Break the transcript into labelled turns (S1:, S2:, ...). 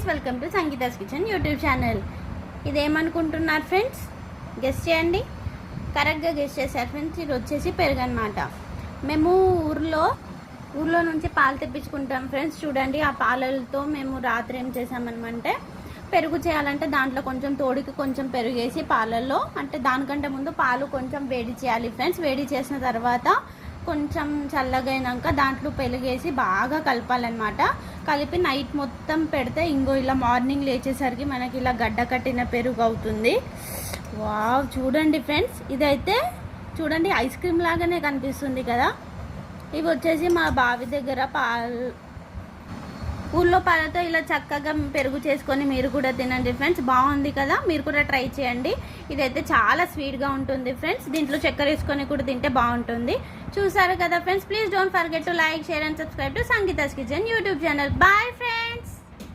S1: Welcome to Sangeetha's kitchen YouTube channel. ఇదేమనుకుంటున్నారు friends? Guess చేయండి. కరెక్ట్గా గెస్ట్ చేశారు ఫ్రెండ్స్. ఇది వచ్చేసి పెరుగు అనమాట. మేము ఊర్లో నుంచి పాలు తెప్పించుకుంటాం ఫ్రెండ్స్. చూడండి, ఆ పాలతో మేము రాత్రి ఏం చేసామనమంటే పెరుగు చేయాలంటే దాంట్లో కొంచెం తోడికి కొంచెం పెరుగేసి పాలల్లో, అంటే దానికంటే ముందు పాలు కొంచెం వేడి చేయాలి ఫ్రెండ్స్. వేడి చేసిన తర్వాత కొంచెం చల్లగైనాక దాంట్లో పెరుగేసి బాగా కలపాలన్నమాట. కలిపి నైట్ మొత్తం పెడితే ఇంకో ఇలా మార్నింగ్ లేచేసరికి మనకి ఇలా గడ్డ కట్టిన పెరుగు అవుతుంది. వావ్, చూడండి ఫ్రెండ్స్, ఇదైతే చూడండి ఐస్ క్రీమ్ లాగానే కనిపిస్తుంది కదా. ఇవి వచ్చేసి మా బావి దగ్గర ఊళ్ళో పాలతో ఇలా చక్కగా పెరుగు చేసుకొని మీరు కూడా తినండి ఫ్రెండ్స్. బాగుంది కదా, మీరు కూడా ట్రై చేయండి. ఇదైతే చాలా స్వీట్గా ఉంటుంది ఫ్రెండ్స్. దీంట్లో చక్కెర వేసుకొని కూడా తింటే బాగుంటుంది. చూసారు కదా friends. Please don't forget to like, share and subscribe to Sangeetha's kitchen YouTube channel. Bye friends.